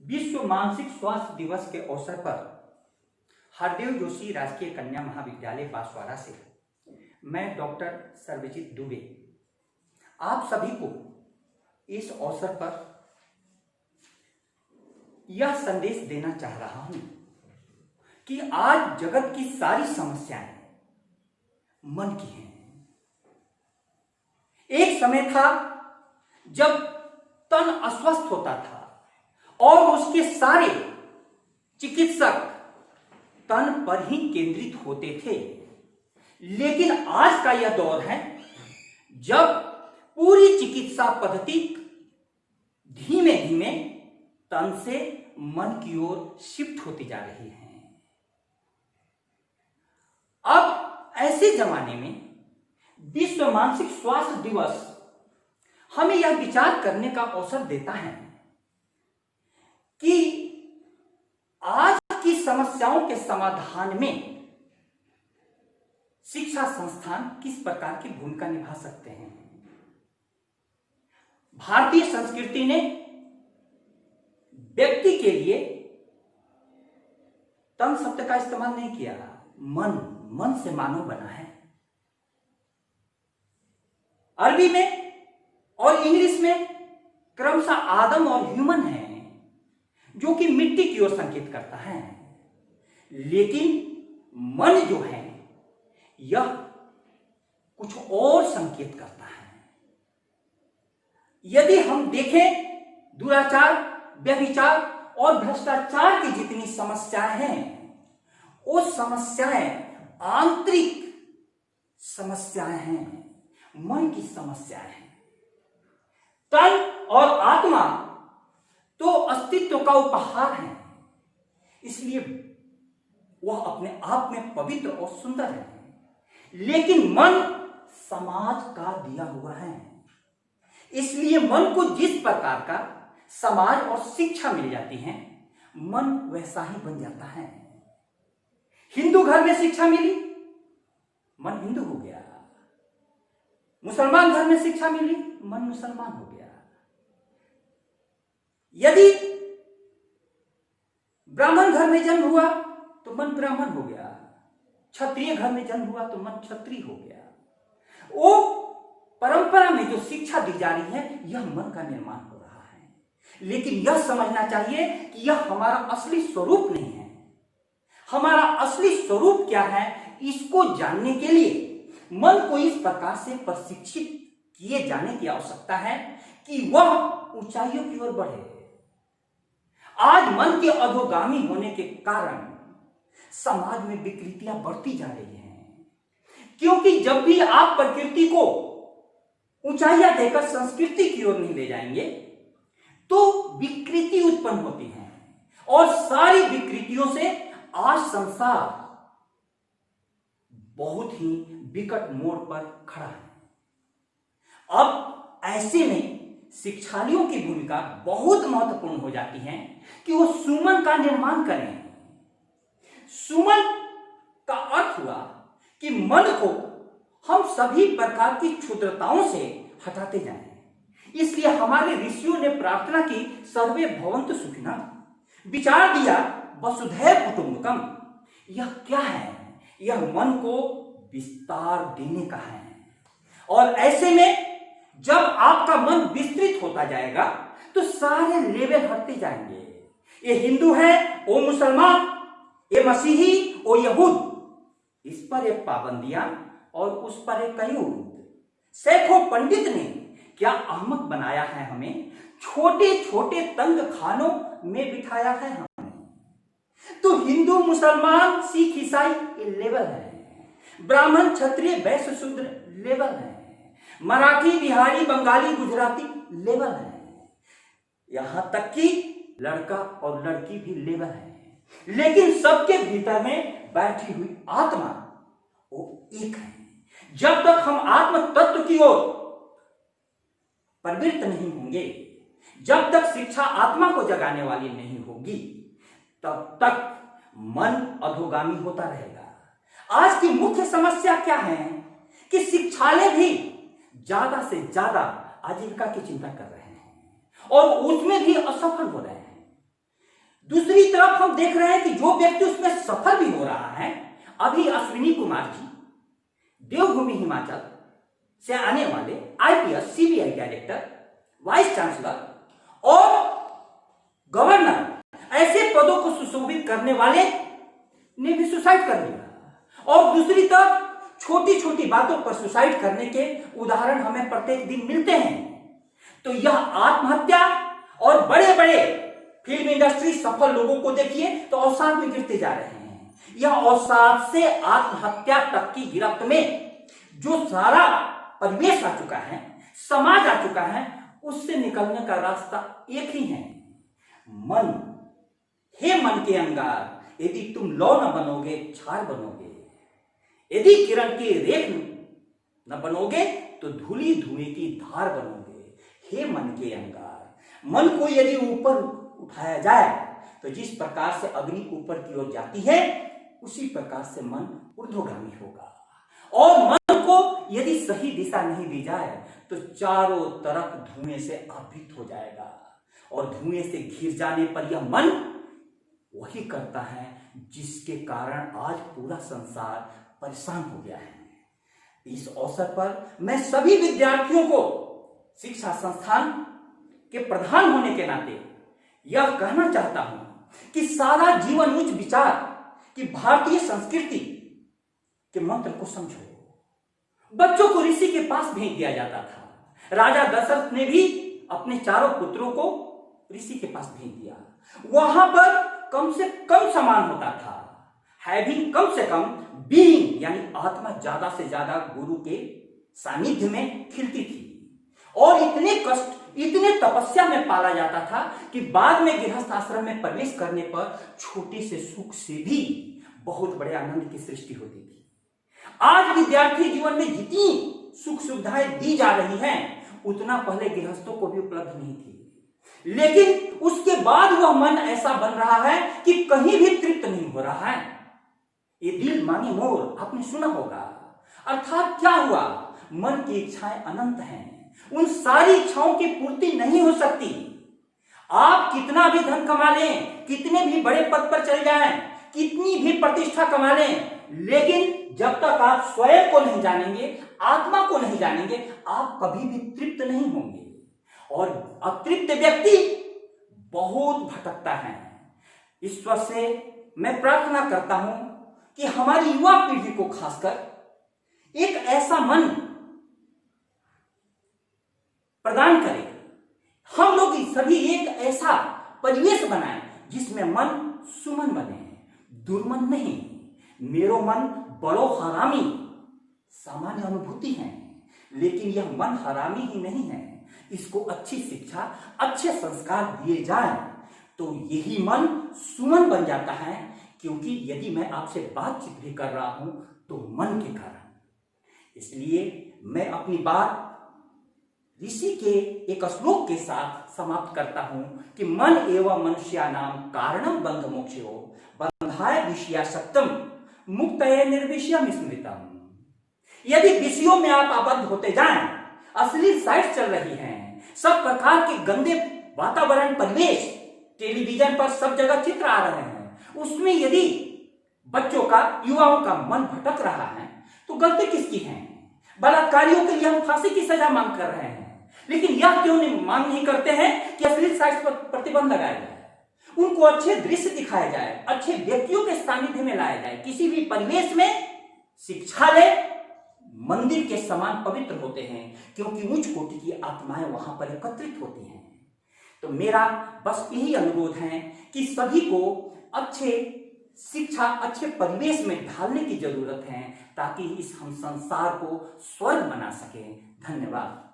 विश्व मानसिक स्वास्थ्य दिवस के अवसर पर हरदेव जोशी राजकीय कन्या महाविद्यालय बांसवाड़ा से मैं डॉक्टर सर्वजीत दुबे आप सभी को इस अवसर पर यह संदेश देना चाह रहा हूं कि आज जगत की सारी समस्याएं मन की हैं। एक समय था जब तन अस्वस्थ होता था और उसके सारे चिकित्सक तन पर ही केंद्रित होते थे, लेकिन आज का यह दौर है जब पूरी चिकित्सा पद्धति धीमे धीमे तन से मन की ओर शिफ्ट होती जा रही है। अब ऐसे जमाने में विश्व मानसिक स्वास्थ्य दिवस हमें यह विचार करने का अवसर देता है कि आज की समस्याओं के समाधान में शिक्षा संस्थान किस प्रकार की भूमिका निभा सकते हैं। भारतीय संस्कृति ने व्यक्ति के लिए तन शब्द का इस्तेमाल नहीं किया, मन से मानव बना है। अरबी में और इंग्लिश में क्रमशः आदम और ह्यूमन है जो कि मिट्टी की ओर संकेत करता है, लेकिन मन जो है यह कुछ और संकेत करता है। यदि हम देखें दुराचार, व्यभिचार और भ्रष्टाचार की जितनी समस्याएं हैं, वो समस्याएं आंतरिक समस्याएं हैं, मन की समस्याएं हैं। तन और आत्मा तो अस्तित्व का उपहार है, इसलिए वह अपने आप में पवित्र और सुंदर है, लेकिन मन समाज का दिया हुआ है। इसलिए मन को जिस प्रकार का समाज और शिक्षा मिल जाती है, मन वैसा ही बन जाता है। हिंदू घर में शिक्षा मिली, मन हिंदू हो गया। मुसलमान घर में शिक्षा मिली, मन मुसलमान हो गया। यदि ब्राह्मण घर में जन्म हुआ तो मन ब्राह्मण हो गया, क्षत्रिय घर में जन्म हुआ तो मन क्षत्रिय हो गया। वो परंपरा में जो शिक्षा दी जा रही है, यह मन का निर्माण हो रहा है। लेकिन यह समझना चाहिए कि यह हमारा असली स्वरूप नहीं है। हमारा असली स्वरूप क्या है, इसको जानने के लिए मन को इस प्रकार से प्रशिक्षित किए जाने की आवश्यकता है कि वह ऊंचाइयों की ओर बढ़े। आज मन के अधोगामी होने के कारण समाज में विकृतियां बढ़ती जा रही हैं, क्योंकि जब भी आप प्रकृति को ऊंचाइयां देकर संस्कृति की ओर नहीं ले जाएंगे तो विकृति उत्पन्न होती है, और सारी विकृतियों से आज संसार बहुत ही विकट मोड़ पर खड़ा है। अब ऐसे में शिक्षालयों की भूमिका बहुत महत्वपूर्ण हो जाती है कि वो सुमन का निर्माण करें। सुमन का अर्थ हुआ कि मन को हम सभी प्रकार की क्षुद्रताओं से हटाते जाएं। इसलिए हमारे ऋषियों ने प्रार्थना की, सर्वे भवन्तु सुखिनः। विचार दिया वसुधैव कुटुंबकम। यह क्या है? यह मन को विस्तार देने का है। और ऐसे में जब आपका मन विस्तृत होता जाएगा तो सारे लेवल हटते जाएंगे। ये हिंदू है, वो मुसलमान, ये मसीही, वो यहूद, इस पर एक पाबंदियां और उस पर एक कयूद। सैकड़ों पंडित ने क्या अहमक बनाया है हमें, छोटे छोटे तंग खानों में बिठाया है हमें। तो हिंदू, मुसलमान, सिख, ईसाई ये लेवल है। ब्राह्मण, क्षत्रिय, वैश्य, शूद्र लेवल है। मराठी, बिहारी, बंगाली, गुजराती लेवल है। यहां तक कि लड़का और लड़की भी लेवल है, लेकिन सबके भीतर में बैठी हुई आत्मा वो एक है। जब तक हम आत्म तत्व की ओर प्रवृत्त नहीं होंगे, जब तक शिक्षा आत्मा को जगाने वाली नहीं होगी, तब तक मन अधोगामी होता रहेगा। आज की मुख्य समस्या क्या है कि शिक्षालय भी ज्यादा से ज्यादा आजीविका की चिंता कर रहे हैं और उसमें भी असफल हो रहे हैं। दूसरी तरफ हम देख रहे हैं कि जो व्यक्ति उसमें सफल भी हो रहा है, अभी अश्विनी कुमार जी देवभूमि हिमाचल से आने वाले IPS CBI director, vice chancellor और गवर्नर, ऐसे पदों को सुशोभित करने वाले ने भी सुसाइड कर लिया। और दूसरी तरफ छोटी छोटी बातों पर सुसाइड करने के उदाहरण हमें प्रत्येक दिन मिलते हैं। तो यह आत्महत्या, और बड़े बड़े फिल्म इंडस्ट्री सफल लोगों को देखिए तो अवसाद में गिरते जा रहे हैं। यह अवसाद से आत्महत्या तक की गिरफ्त में जो सारा परिवेश आ चुका है, समाज आ चुका है, उससे निकलने का रास्ता एक ही है, मन। हे मन के अंगार, यदि तुम लौ न बनोगे क्षार बनोगे, यदि किरण की रेख न बनोगे तो धूली धुएं की धार बनोगे। हे मन के अंगार, मन को यदि ऊपर उठाया जाए तो जिस प्रकार से अग्नि ऊपर की ओर जाती है, उसी प्रकार से मन ऊर्ध्वगामी होगा। और मन को यदि सही दिशा नहीं दी जाए तो चारों तरफ धुएं से आवृत हो जाएगा, और धुएं से घिर जाने पर यह मन वही करता है जिसके कारण आज पूरा संसार परेशान हो गया है। इस अवसर पर मैं सभी विद्यार्थियों को शिक्षा संस्थान के प्रधान होने के नाते यह कहना चाहता हूं कि सारा जीवन उच्च विचार की भारतीय संस्कृति के मंत्र को समझो। बच्चों को ऋषि के पास भेज दिया जाता था। राजा दशरथ ने भी अपने चारों पुत्रों को ऋषि के पास भेज दिया। वहां पर कम से कम सम्मान होता था, हैविंग कम से कम, बीइंग यानी आत्मा ज्यादा से ज्यादा गुरु के सानिध्य में खिलती थी। और इतने कष्ट, इतने तपस्या में पाला जाता था कि बाद में गृहस्थ आश्रम में प्रवेश करने पर छोटे से सुख से भी बहुत बड़े आनंद की सृष्टि होती थी। आज विद्यार्थी जीवन में जितनी सुख सुविधाएं दी जा रही हैं, उतना पहले गृहस्थों को भी उपलब्ध नहीं थी। लेकिन उसके बाद वह मन ऐसा बन रहा है कि कहीं भी तृप्त नहीं हो रहा है। ये दिल मांगे मोर आपने सुना होगा। अर्थात क्या हुआ? मन की इच्छाएं अनंत हैं, उन सारी इच्छाओं की पूर्ति नहीं हो सकती। आप कितना भी धन कमा लें, कितने भी बड़े पद पर चले जाएं, कितनी भी प्रतिष्ठा कमा लें, लेकिन जब तक आप स्वयं को नहीं जानेंगे, आत्मा को नहीं जानेंगे, आप कभी भी तृप्त नहीं होंगे। और अतृप्त व्यक्ति बहुत भटकता है। ईश्वर से मैं प्रार्थना करता हूं कि हमारी युवा पीढ़ी को खासकर एक ऐसा मन प्रदान करें। हम लोग सभी एक ऐसा परिवेश बनाएं जिसमें मन सुमन बने, दुर्मन नहीं। मेरो मन बड़ो हरामी सामान्य अनुभूति है, लेकिन यह मन हरामी ही नहीं है। इसको अच्छी शिक्षा, अच्छे संस्कार दिए जाएं तो यही मन सुमन बन जाता है। क्योंकि यदि मैं आपसे बातचीत भी कर रहा हूं तो मन के कारण। इसलिए मैं अपनी बात ऋषि के एक श्लोक के साथ समाप्त करता हूं कि मन एवं मनुष्यानाम कारणम बंध मोक्षो बंधाय विषयासक्तम मुक्तये निर्विषयम स्मृतम। यदि विषयों में आप आबद्ध होते जाएं, अश्लील साइट्स चल रही हैं, सब प्रकार के गंदे वातावरण, परिवेश, टेलीविजन पर सब जगह चित्र आ रहे हैं, उसमें यदि बच्चों का, युवाओं का मन भटक रहा है तो गलती किसकी है? बलात्कारियों के लिए हम फांसी की सजा मांग कर रहे हैं, लेकिन यह क्यों मांग नहीं करते हैं कि अश्लील साइट्स पर प्रतिबंध लगाया जाए, उनको अच्छे दृश्य दिखाया जाए, अच्छे व्यक्तियों के सानिध्य में लाया जाए। किसी भी परिवेश में शिक्षालय मंदिर के समान पवित्र होते हैं, क्योंकि उच्च कोटि की आत्माएं वहां पर एकत्रित होती हैं। तो मेरा बस यही अनुरोध है कि सभी को अच्छे शिक्षा, अच्छे परिवेश में ढालने की जरूरत है, ताकि इस हम संसार को स्वर्ग बना सकें। धन्यवाद।